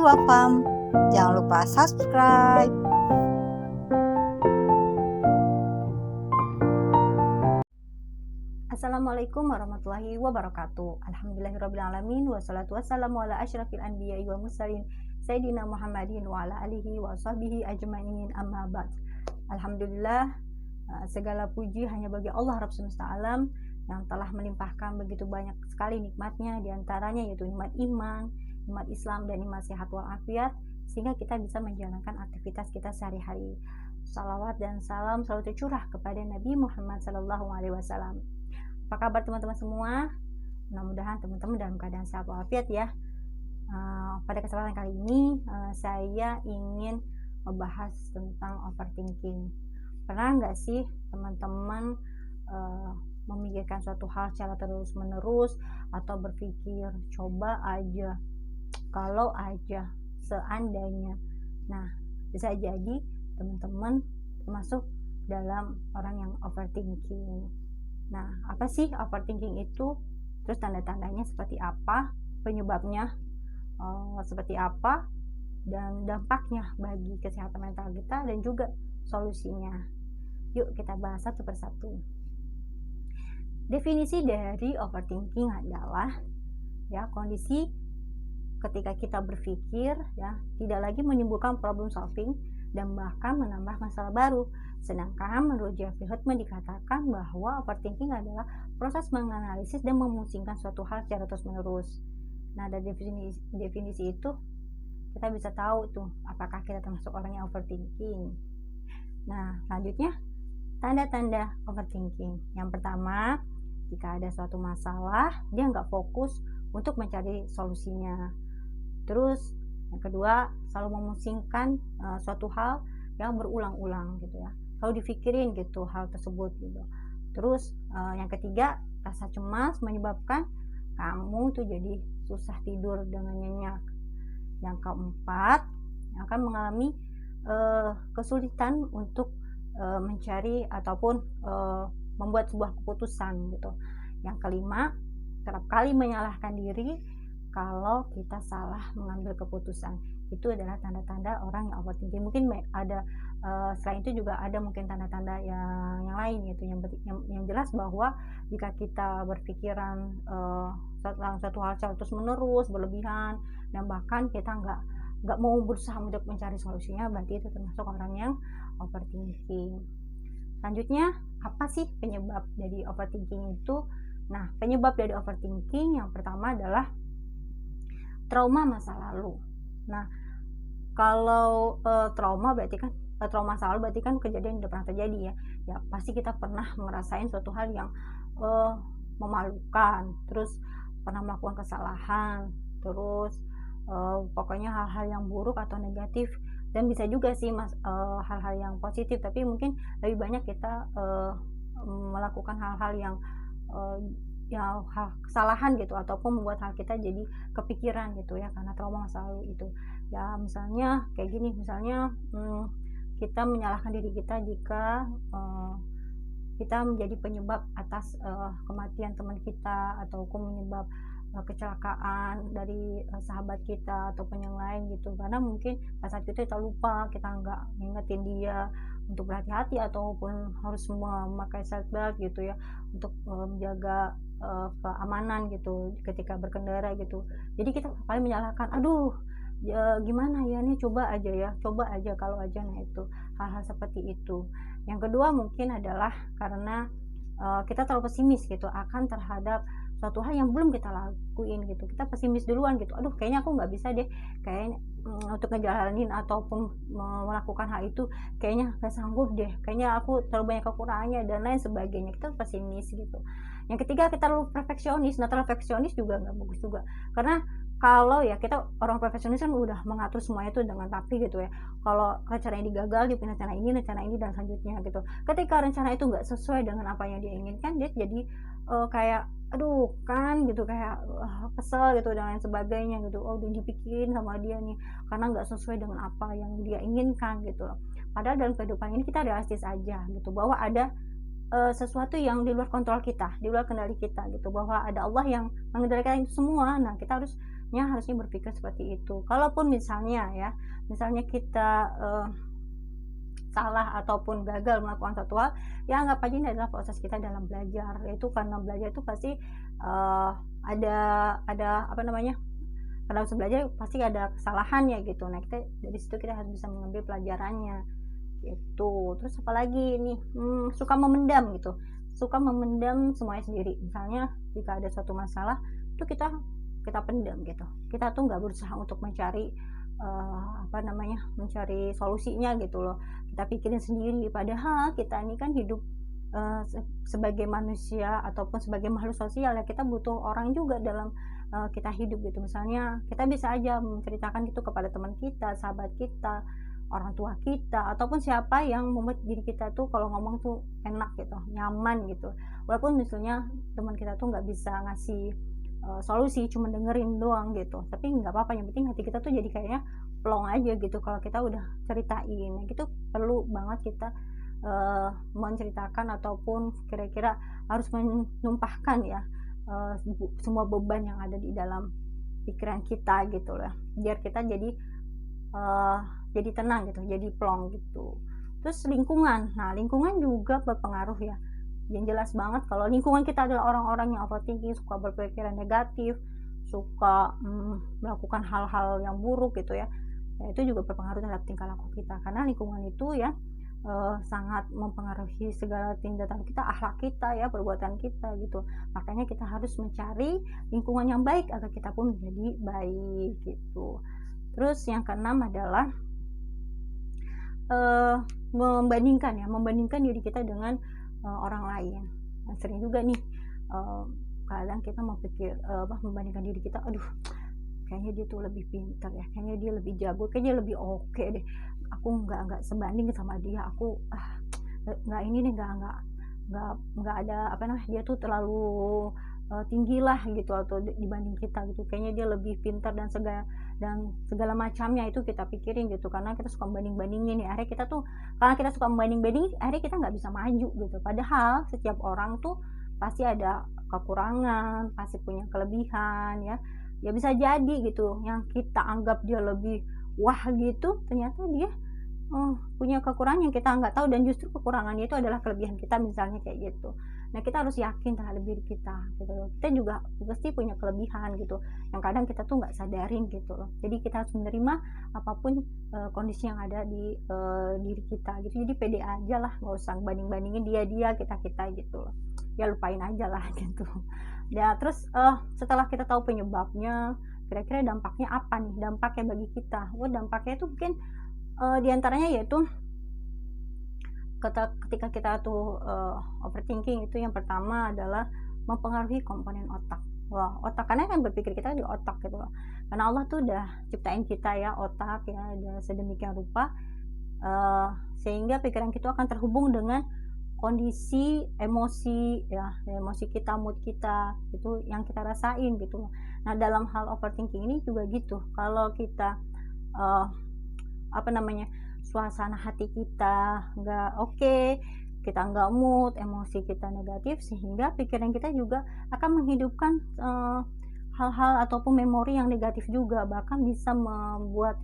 Wafam. Jangan lupa subscribe. Assalamualaikum warahmatullahi wabarakatuh. Alhamdulillahirrabbilalamin. Wassalatu wassalamu ala asyrafil anbiya'i wal mursalin Sayyidina Muhammadin wa ala alihi wa sahbihi ajma'in, amma ba'd. Alhamdulillah, segala puji hanya bagi Allah Rabb semesta alam yang telah melimpahkan begitu banyak sekali nikmatnya, diantaranya yaitu nikmat iman, nikmat Islam, dan nikmat sehat walafiat, sehingga kita bisa menjalankan aktivitas kita sehari-hari. Salawat dan salam selalu tercurah kepada Nabi Muhammad SAW. Apa kabar teman-teman semua? Mudah-mudahan teman-teman dalam keadaan sehat walafiat ya. Pada kesempatan kali ini saya ingin membahas tentang overthinking. Pernah nggak sih teman-teman memikirkan suatu hal secara terus-menerus, atau berpikir coba aja, kalau aja, seandainya. Nah, bisa jadi teman-teman termasuk dalam orang yang overthinking. Nah, apa sih overthinking itu? Terus tanda-tandanya seperti apa? Penyebabnya seperti apa? Dan dampaknya bagi kesehatan mental kita, dan juga solusinya. Yuk kita bahas satu persatu. Definisi dari overthinking adalah ya kondisi ketika kita berpikir ya tidak lagi menimbulkan problem solving dan bahkan menambah masalah baru. Sedangkan menurut Jeffrey Huffman dikatakan bahwa overthinking adalah proses menganalisis dan memusingkan suatu hal secara terus-menerus. Nah, dari definisi itu kita bisa tahu tuh apakah kita termasuk orang yang overthinking. Nah, selanjutnya tanda-tanda overthinking. Yang pertama, jika ada suatu masalah, dia nggak fokus untuk mencari solusinya. Terus yang kedua, selalu memusingkan suatu hal yang berulang-ulang gitu ya, selalu dipikirin gitu hal tersebut gitu. Terus yang ketiga, rasa cemas menyebabkan kamu tuh jadi susah tidur dengan nyenyak. Yang keempat, akan mengalami kesulitan untuk mencari ataupun membuat sebuah keputusan gitu. Yang kelima, kerap kali menyalahkan diri kalau kita salah mengambil keputusan. Itu adalah tanda-tanda orang yang overthinking. Mungkin ada selain itu juga ada mungkin tanda-tanda yang lain gitu, yang jelas bahwa jika kita berpikiran tentang suatu hal terus menerus berlebihan, dan bahkan kita nggak mau berusaha untuk mencari solusinya, berarti itu termasuk orang yang overthinking. Selanjutnya, apa sih penyebab dari overthinking itu? Nah, penyebab dari overthinking yang pertama adalah trauma masa lalu. Nah, kalau trauma berarti kan trauma masa lalu berarti kan kejadian yang udah pernah terjadi ya. Ya pasti kita pernah merasain suatu hal yang memalukan, terus pernah melakukan kesalahan, terus pokoknya hal-hal yang buruk atau negatif. Dan bisa juga sih hal-hal yang positif, tapi mungkin lebih banyak kita melakukan hal-hal yang kesalahan gitu, ataupun membuat hal kita jadi kepikiran gitu ya, karena trauma masa lalu itu. Ya misalnya kayak gini, misalnya kita menyalahkan diri kita jika kita menjadi penyebab atas kematian teman kita, ataupun menyebab kecelakaan dari sahabat kita ataupun yang lain gitu, karena mungkin pas saat itu kita lupa, kita nggak ngingetin dia untuk berhati-hati ataupun harus memakai seatbelt gitu ya, untuk menjaga keamanan gitu ketika berkendara gitu. Jadi kita paling menyalahkan, aduh ya gimana ya nih, coba aja kalau aja. Nah, itu hal-hal seperti itu. Yang kedua mungkin adalah karena kita terlalu pesimis gitu akan terhadap suatu hal yang belum kita lakuin gitu. Kita pesimis duluan gitu, aduh kayaknya aku nggak bisa deh, kayaknya untuk ngejalanin ataupun melakukan hal itu kayaknya nggak sanggup deh, kayaknya aku terlalu banyak kekurangannya dan lain sebagainya. Kita pesimis gitu. Yang ketiga, kita terlalu perfeksionis. Nah, terlalu perfeksionis juga nggak bagus juga, karena kalau ya kita orang perfeksionis kan udah mengatur semuanya itu dengan rapi gitu ya. Kalau rencana ini gagal, dia punya rencana ini dan selanjutnya gitu. Ketika rencana itu nggak sesuai dengan apa yang dia inginkan, dia jadi kayak aduh kan gitu, kayak kesel gitu dan lain sebagainya gitu. Oh, udah dipikirin sama dia nih karena nggak sesuai dengan apa yang dia inginkan gitu. Padahal dalam kehidupan ini kita realistis aja gitu, bahwa ada sesuatu yang di luar kontrol kita, di luar kendali kita gitu, bahwa ada Allah yang mengendalikan itu semua. Nah, kita harus harusnya berpikir seperti itu. Kalaupun misalnya ya, misalnya kita salah ataupun gagal melakukan satu hal, ya anggap aja ini adalah proses kita dalam belajar. Yaitu karena belajar itu pasti ada apa namanya, kalau harus belajar pasti ada kesalahannya gitu. Nah, kita dari situ kita harus bisa mengambil pelajarannya gitu. Terus apalagi nih, suka memendam gitu, suka memendam semuanya sendiri. Misalnya jika ada suatu masalah itu kita pendam gitu, kita tuh nggak berusaha untuk mencari apa namanya, mencari solusinya gitu loh, kita pikirin sendiri. Padahal kita ini kan hidup sebagai manusia ataupun sebagai makhluk sosial ya, kita butuh orang juga dalam kita hidup gitu. Misalnya kita bisa aja menceritakan gitu kepada teman kita, sahabat kita, orang tua kita, ataupun siapa yang membuat diri kita tuh kalau ngomong tuh enak gitu, nyaman gitu. Walaupun misalnya teman kita tuh nggak bisa ngasih solusi, cuma dengerin doang gitu, tapi nggak apa-apa, yang penting hati kita tuh jadi kayaknya plong aja gitu kalau kita udah ceritain. Nah, gitu perlu banget kita menceritakan ataupun kira-kira harus menumpahkan ya semua beban yang ada di dalam pikiran kita gitu lah, biar kita jadi tenang gitu, jadi plong gitu. Terus lingkungan, nah lingkungan juga berpengaruh ya. Yang jelas banget kalau lingkungan kita adalah orang-orang yang overthinking, suka berpikiran negatif, suka melakukan hal-hal yang buruk gitu ya, itu juga berpengaruh terhadap tingkah laku kita. Karena lingkungan itu ya sangat mempengaruhi segala tindakan kita, akhlak kita ya, perbuatan kita gitu. Makanya kita harus mencari lingkungan yang baik agar kita pun menjadi baik gitu. Terus yang keenam adalah membandingkan diri kita dengan orang lain. Nah, sering juga nih kadang kita membandingkan diri kita, aduh kayaknya dia tuh lebih pintar ya, kayaknya dia lebih jago, kayaknya lebih oke deh, aku nggak sebanding sama dia, aku nggak ini nih, nggak ada apa namanya, dia tuh terlalu tinggi lah gitu atau dibanding kita gitu, kayaknya dia lebih pintar dan segala macamnya itu kita pikirin gitu. Karena kita suka banding-bandingin ya, akhirnya kita tuh, karena kita suka membanding-bandingin, akhirnya kita nggak bisa maju gitu. Padahal setiap orang tuh pasti ada kekurangan, pasti punya kelebihan ya. Ya bisa jadi gitu, yang kita anggap dia lebih wah gitu, ternyata dia punya kekurangan yang kita nggak tahu, dan justru kekurangannya itu adalah kelebihan kita, misalnya kayak gitu. Nah, kita harus yakin terhadap diri kita gitu loh. Kita juga pasti punya kelebihan gitu, yang kadang kita tuh nggak sadarin gitu loh. Jadi kita harus menerima apapun kondisi yang ada di diri kita gitu. Jadi pede aja lah, nggak usah banding-bandingin dia kita gitu loh. Ya lupain aja lah gitu. Ya terus setelah kita tahu penyebabnya, kira-kira dampaknya apa nih? Dampaknya bagi kita. Dampaknya itu mungkin diantaranya yaitu ketika kita tuh overthinking, itu yang pertama adalah mempengaruhi komponen otak. Otak, karena kan berpikir kita di otak gitu loh. Karena Allah tuh udah ciptain kita ya, otak ya, ada sedemikian rupa sehingga pikiran kita akan terhubung dengan kondisi emosi ya, emosi kita, mood kita, itu yang kita rasain gitu loh. Nah, dalam hal overthinking ini juga gitu. Kalau kita apa namanya, suasana hati kita nggak oke, kita nggak mood, emosi kita negatif, sehingga pikiran kita juga akan menghidupkan hal-hal ataupun memori yang negatif juga, bahkan bisa membuat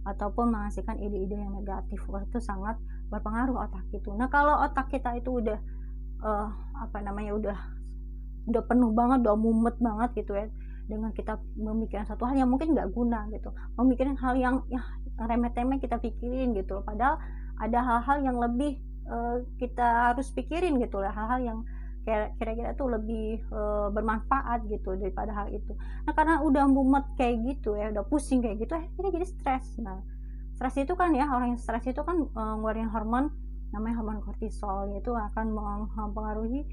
ataupun menghasilkan ide-ide yang negatif. Itu sangat berpengaruh otak itu. Nah, kalau otak kita itu udah apa namanya, udah penuh banget, udah mumet banget gitu ya, dengan kita memikirkan satu hal yang mungkin nggak guna gitu, memikirkan hal yang ya remeh-temeh kita pikirin gitu. Padahal ada hal-hal yang lebih kita harus pikirin gitu lah, hal-hal yang kira-kira tuh lebih bermanfaat gitu daripada hal itu. Nah, karena udah mumet kayak gitu ya, udah pusing kayak gitu, kita jadi stres. Nah, stres itu kan ya, orang yang stres itu kan ngeluarin hormon namanya hormon kortisol, yaitu akan mempengaruhi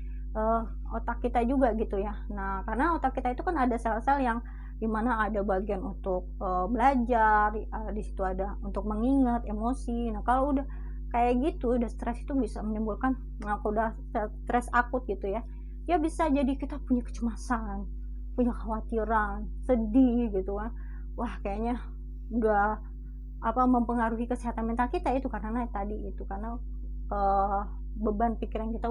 otak kita juga gitu ya. Nah, karena otak kita itu kan ada sel-sel yang dimana ada bagian untuk belajar, di situ ada untuk mengingat, emosi. Nah, kalau udah kayak gitu, udah stres, itu bisa menimbulkan, udah stres akut gitu ya, ya bisa jadi kita punya kecemasan, punya kekhawatiran, sedih gitu kan. Wah, kayaknya udah mempengaruhi kesehatan mental kita itu, karena tadi itu, karena beban pikiran kita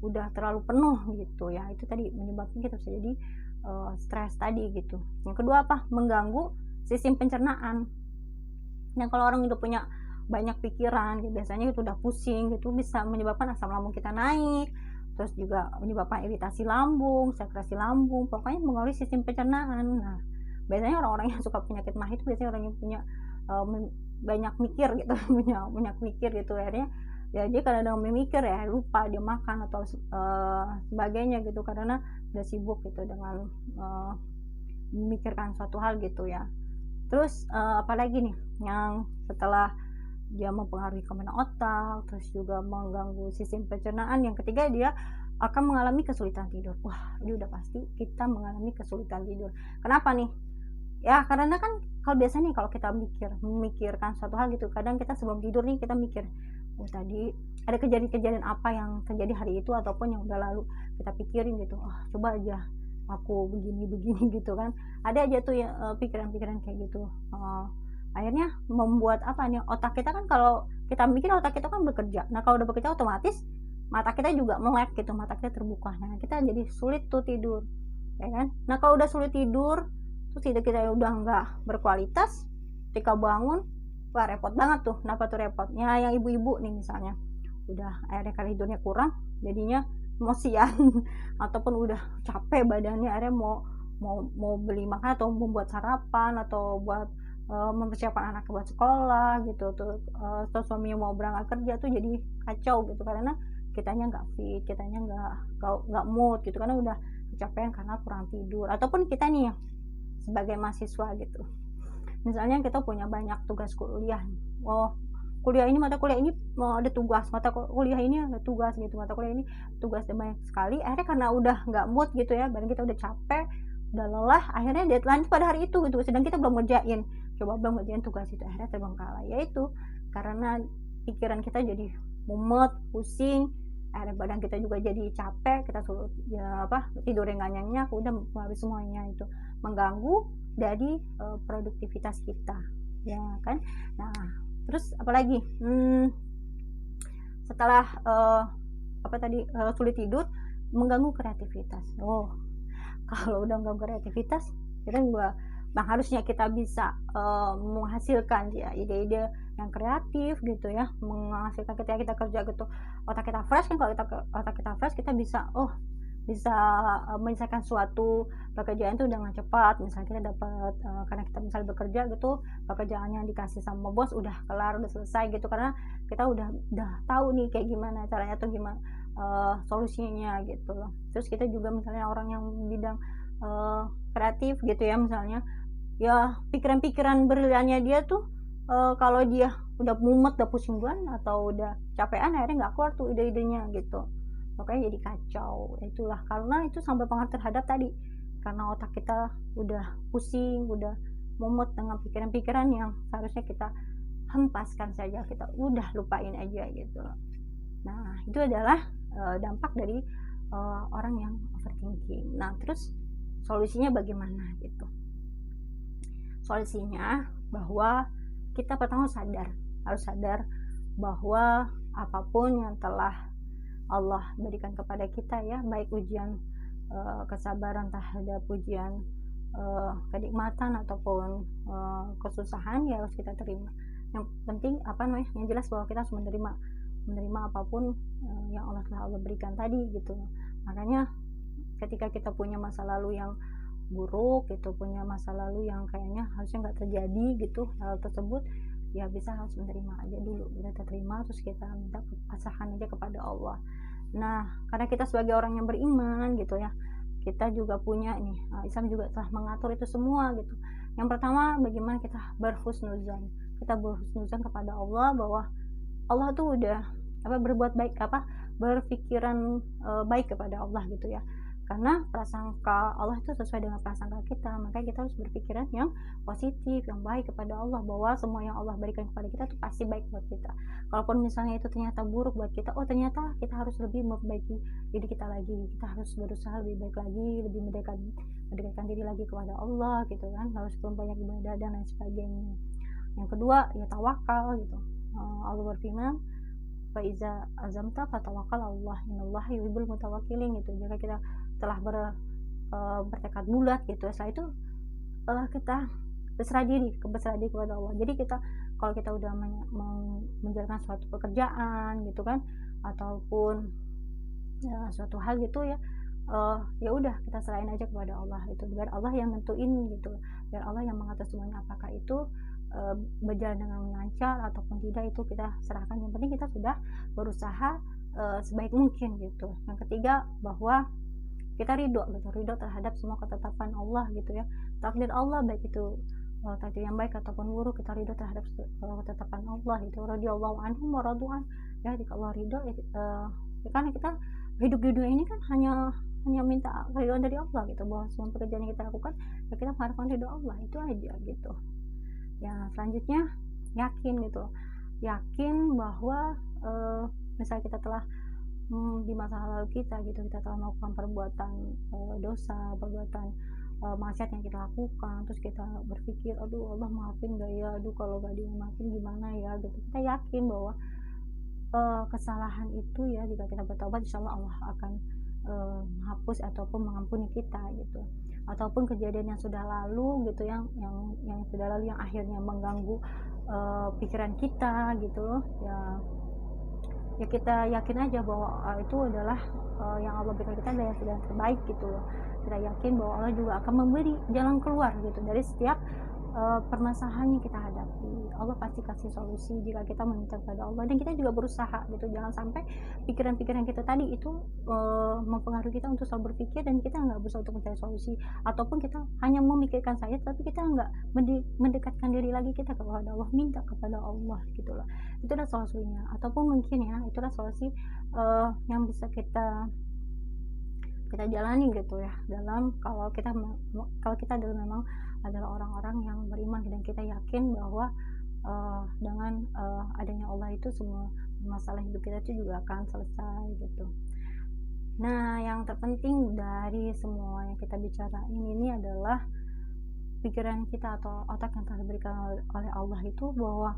udah terlalu penuh gitu ya. Itu tadi menyebabkan kita bisa jadi stres tadi gitu. Yang kedua apa? Mengganggu sistem pencernaan. Yang kalau orang udah punya banyak pikiran gitu, biasanya itu udah pusing gitu, bisa menyebabkan asam lambung kita naik, terus juga menyebabkan iritasi lambung, sekresi lambung, pokoknya mengaruhi sistem pencernaan. Nah, biasanya orang-orang yang suka penyakit mah itu biasanya orang yang punya banyak mikir gitu, banyak mikir gitu, akhirnya ya dia kadang-kadang memikir ya lupa dia makan atau sebagainya gitu, karena udah sibuk gitu dengan memikirkan suatu hal gitu ya. Terus apalagi nih yang setelah dia mempengaruhi kemenangan otak, terus juga mengganggu sistem pencernaan, yang ketiga dia akan mengalami kesulitan tidur. Wah, ini udah pasti kita mengalami kesulitan tidur. Kenapa nih? Ya karena kan kalau biasanya kalau kita memikirkan suatu hal gitu, kadang kita sebelum tidur nih kita mikir, oh tadi ada kejadian-kejadian apa yang terjadi hari itu ataupun yang udah lalu, kita pikirin gitu, coba aja aku begini gitu kan, ada aja tuh ya pikiran-pikiran kayak gitu. Akhirnya membuat apa nih, otak kita kan kalau kita mikir otak kita kan bekerja, nah kalau udah bekerja otomatis mata kita juga melek gitu, mata kita terbuka, nah kita jadi sulit tuh tidur ya kan. Nah kalau udah sulit tidur terus tidur kita udah nggak berkualitas, ketika bangun wah repot banget tuh. Kenapa tuh repotnya? Yang ibu-ibu nih misalnya udah akhirnya kali tidurnya kurang, jadinya emosian ataupun udah capek badannya, akhirnya mau beli makan atau membuat sarapan atau buat mempersiapkan anak buat sekolah gitu tuh, atau suaminya mau berangkat kerja tuh jadi kacau gitu, karena kitanya nggak fit, kitanya nggak mood gitu, karena udah kecapean karena kurang tidur. Ataupun kita nih sebagai mahasiswa gitu, misalnya kita punya banyak tugas kuliah, kuliah ini mata kuliah ini ada tugas, mata kuliah ini ada tugas gitu, mata kuliah ini tugas banyak sekali, akhirnya karena udah nggak mood gitu ya, badan kita udah capek, udah lelah, akhirnya deadline pada hari itu gitu, sedang kita belum ngerjain tugas itu, akhirnya terbengkalai, yaitu karena pikiran kita jadi mumet, pusing, akhirnya badan kita juga jadi capek, kita suruh ya tidur yang nggak nyenyak, udah mempengaruhi semuanya, itu mengganggu dari produktivitas kita ya kan. Nah terus apalagi setelah sulit tidur, mengganggu kreativitas. Kalau udah mengganggu kreativitas, kita juga harusnya kita bisa menghasilkan ya ide-ide yang kreatif gitu ya, menghasilkan ketika kita kerja gitu, otak kita fresh kan. Kalau otak kita fresh, kita bisa menyelesaikan suatu pekerjaan itu dengan cepat. Misalnya kita dapat karena kita misalnya bekerja gitu, pekerjaan yang dikasih sama bos udah kelar, udah selesai gitu, karena kita udah tahu nih kayak gimana caranya atau gimana solusinya gitu loh. Terus kita juga misalnya orang yang bidang kreatif gitu ya, misalnya ya pikiran-pikiran briliannya dia tuh kalau dia udah mumet, udah pusing duluan atau udah capean, akhirnya nggak keluar tuh ide-idenya gitu, makanya jadi kacau. Itulah karena itu sampai pengaruh terhadap tadi, karena otak kita udah pusing, udah mumet dengan pikiran-pikiran yang seharusnya kita hempaskan saja, kita udah lupain aja gitu. Nah itu adalah dampak dari orang yang overthinking. Nah terus solusinya bagaimana gitu? Solusinya bahwa kita pertama harus sadar bahwa apapun yang telah Allah berikan kepada kita ya, baik ujian kesabaran terhadap ujian kenikmatan ataupun kesusahan, ya harus kita terima. Yang penting yang jelas bahwa kita harus menerima apapun yang Allah berikan tadi gitu. Makanya ketika kita punya masa lalu yang buruk gitu, punya masa lalu yang kayaknya harusnya nggak terjadi gitu hal tersebut, ya harus menerima aja dulu, kita terima, terus kita minta pasrahkan aja kepada Allah. Nah karena kita sebagai orang yang beriman gitu ya, kita juga punya Islam juga telah mengatur itu semua gitu. Yang pertama, bagaimana kita berhusnuzan kepada Allah, bahwa Allah tuh udah berbuat baik, berpikiran baik kepada Allah gitu ya. Karena prasangka Allah itu sesuai dengan prasangka kita, makanya kita harus berpikiran yang positif, yang baik kepada Allah, bahwa semua yang Allah berikan kepada kita itu pasti baik buat kita. Kalaupun misalnya itu ternyata buruk buat kita, ternyata kita harus lebih memperbaiki diri kita lagi, kita harus berusaha lebih baik lagi, lebih mendekatkan diri lagi kepada Allah gitu kan, harus banyak ibadah dan lain sebagainya. Yang kedua ya tawakal gitu. Allah berfirman, fa iza azamta fatawakkal Allah, innallaha yuhibbul mutawakkilin gitu. Jika kita telah bertekad bulat gitu. Setelah itu kita berserah diri kepada Allah. Jadi kita kalau kita udah menjalankan suatu pekerjaan gitu kan, ataupun suatu hal gitu ya, ya udah kita serahin aja kepada Allah itu, biar Allah yang nentuin gitu, biar Allah yang mengatur semuanya. Apakah itu berjalan dengan lancar ataupun tidak, itu kita serahkan. Yang penting kita sudah berusaha sebaik mungkin gitu. Yang ketiga, bahwa kita ridho gitu, ridho terhadap semua ketetapan Allah gitu ya, takdir Allah, baik itu takdir yang baik ataupun buruk, kita ridho terhadap ketetapan Allah itu. Radhiyallahu anhum wa radu'an, ya jika Allah ridho ya, karena kita hidup di dunia ini kan hanya minta ridho dari Allah gitu, bahwa semua pekerjaan yang kita lakukan ya kita mengharapkan ridho Allah, itu aja gitu ya. Selanjutnya yakin gitu, yakin bahwa misalnya kita telah di masa lalu kita gitu, kita telah melakukan perbuatan dosa, perbuatan maksiat yang kita lakukan, terus kita berpikir, aduh Allah maafin gak ya, aduh kalau gak dimaafin gimana ya gitu. Kita yakin bahwa kesalahan itu ya, jika kita bertobat insya Allah akan menghapus ataupun mengampuni kita gitu. Ataupun kejadian yang sudah lalu gitu, yang sudah lalu, yang akhirnya mengganggu pikiran kita gitu ya, ya kita yakin aja bahwa itu adalah yang Allah berikan kita adalah yang sudah terbaik gitu loh. Kita yakin bahwa Allah juga akan memberi jalan keluar gitu dari setiap permasalahan yang kita hadapi. Allah pasti kasih solusi jika kita meminta kepada Allah, dan kita juga berusaha gitu. Jangan sampai pikiran-pikiran kita tadi itu mempengaruhi kita untuk selalu berpikir, dan kita nggak berusaha untuk mencari solusi, ataupun kita hanya memikirkan saja tapi kita nggak mendekatkan diri lagi kita kepada Allah, minta kepada Allah gitu loh. Itulah solusinya. Ataupun mungkin ya, itulah solusi yang bisa kita jalani gitu ya, dalam kalau kita adalah memang adalah orang-orang yang beriman, dan kita yakin bahwa dengan adanya Allah itu semua masalah hidup kita itu juga akan selesai gitu. Nah, yang terpenting dari semua yang kita bicarain ini adalah pikiran kita atau otak yang telah diberikan oleh Allah itu, bahwa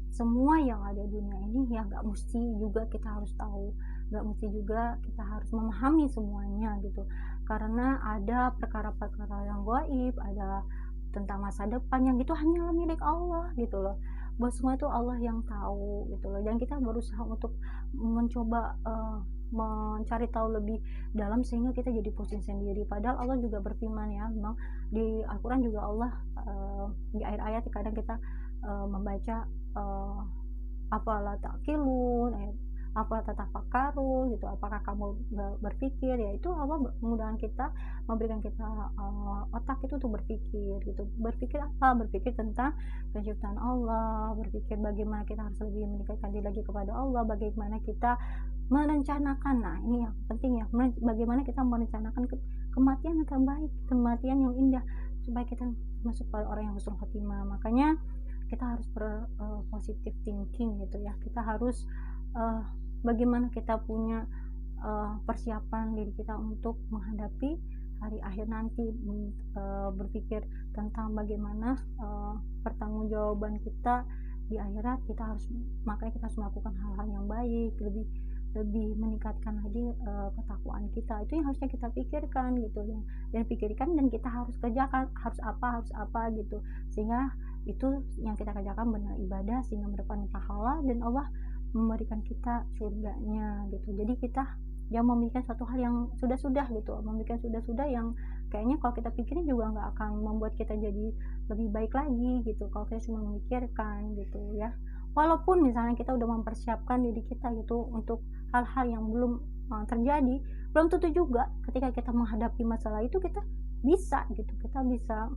semua yang ada di dunia ini ya nggak mesti juga kita harus tahu, nggak mesti juga kita harus memahami semuanya gitu, karena ada perkara-perkara yang gaib, ada tentang masa depan yang itu hanyalah milik Allah gitu loh, bahwa semua itu Allah yang tahu gitu loh. Dan kita berusaha untuk mencoba mencari tahu lebih dalam sehingga kita jadi pusing sendiri, padahal Allah juga berfirman ya, memang di Al-Quran juga Allah di ayat-ayat kadang kita membaca afala ta'qilun, afala tatafakkarun gitu, apakah kamu berpikir, ya itu Allah memudahkan kita, memberikan kita otak itu untuk berpikir gitu. Berpikir apa? Berpikir tentang penciptaan Allah, berpikir bagaimana kita harus lebih mendekatkan diri lagi kepada Allah, bagaimana kita merencanakan, nah ini yang penting ya, bagaimana kita merencanakan kematian yang terbaik, kematian yang indah, supaya kita masuk pada orang yang husnul khotimah. Makanya kita harus positive thinking gitu ya, kita harus bagaimana kita punya persiapan diri kita untuk menghadapi hari akhir nanti, berpikir tentang bagaimana pertanggungjawaban kita di akhirat. Makanya kita harus melakukan hal-hal yang baik, lebih meningkatkan lagi ketakwaan kita. Itu yang harusnya kita pikirkan gitu ya, dan kita harus kerjakan, harus apa gitu, sehingga itu yang kita kerjakan benar ibadah, sehingga mendapat pahala dan Allah memberikan kita surganya gitu. Jadi kita jangan memikirkan suatu hal yang sudah gitu, memikirkan sudah yang kayaknya kalau kita pikirin juga nggak akan membuat kita jadi lebih baik lagi gitu, kalau kita cuma memikirkan gitu ya. Walaupun misalnya kita udah mempersiapkan diri kita gitu untuk hal-hal yang belum terjadi, belum tentu juga ketika kita menghadapi masalah itu kita bisa gitu, kita bisa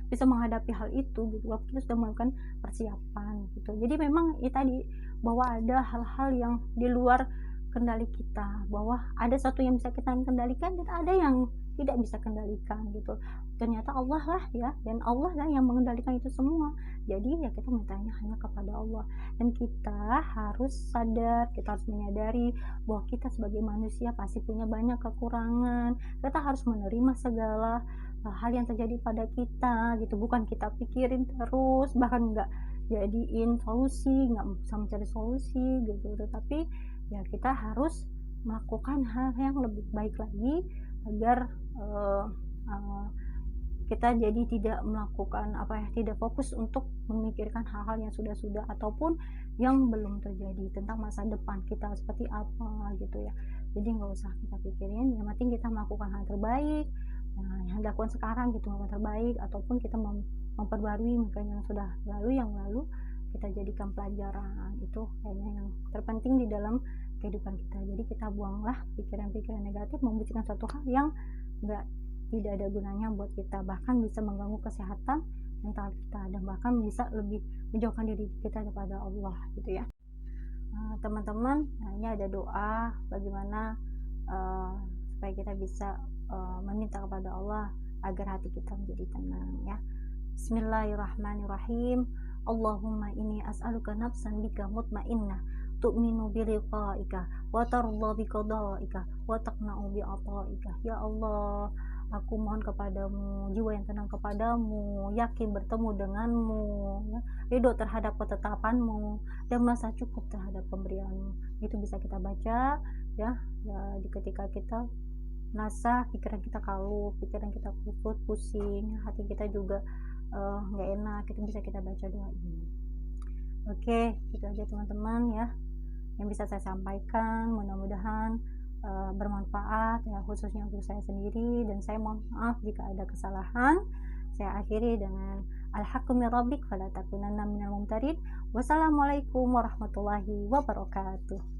bisa menghadapi hal itu gitu, waktu kita sudah melakukan persiapan gitu. Jadi memang ya tadi, bahwa ada hal-hal yang di luar kendali kita, bahwa ada satu yang bisa kita kendalikan dan ada yang tidak bisa kendalikan gitu. Ternyata Allah lah ya, dan Allah lah yang mengendalikan itu semua. Jadi ya kita mintanya hanya kepada Allah, dan kita harus sadar, kita harus menyadari bahwa kita sebagai manusia pasti punya banyak kekurangan. Kita harus menerima segala hal yang terjadi pada kita gitu, bukan kita pikirin terus, bahkan nggak jadiin solusi, nggak bisa mencari solusi gitu, tetapi ya kita harus melakukan hal yang lebih baik lagi agar kita jadi tidak melakukan tidak fokus untuk memikirkan hal-hal yang sudah-sudah ataupun yang belum terjadi tentang masa depan kita seperti apa gitu ya. Jadi nggak usah kita pikirin, yang penting kita melakukan hal terbaik yang dilakukan sekarang gitu, yang terbaik, ataupun kita memperbarui mungkin yang sudah lalu, kita jadikan pelajaran. Itu kayaknya yang terpenting di dalam kehidupan kita. Jadi kita buanglah pikiran-pikiran negatif, memikirkan suatu hal yang tidak ada gunanya buat kita, bahkan bisa mengganggu kesehatan mental kita, dan bahkan bisa lebih menjauhkan diri kita daripada Allah gitu ya. Teman-teman, ini ada doa bagaimana supaya kita bisa meminta kepada Allah agar hati kita menjadi tenang ya. Bismillahirrahmanirrahim. Allahumma inni as'aluka nafsan bika mutmainnah tu'minu biliqa'ika wa tarda biqada'ika wa taqna'u bi'ata'ika. Ya Allah, aku mohon kepadamu jiwa yang tenang kepadamu, yakin bertemu denganmu ya, ridho terhadap ketetapanmu, dan merasa cukup terhadap pemberianmu. Itu bisa kita baca ya ketika kita merasa pikiran kita kalut, pikiran kita pusing, hati kita juga nggak enak, itu bisa kita baca doa ini. Oke, itu aja teman-teman ya yang bisa saya sampaikan. Mudah-mudahan bermanfaat ya, khususnya untuk saya sendiri, dan saya mohon maaf jika ada kesalahan. Saya akhiri dengan al-haqqu min rabbik fala takunanna minal mumtarin. Wassalamualaikum warahmatullahi wabarakatuh.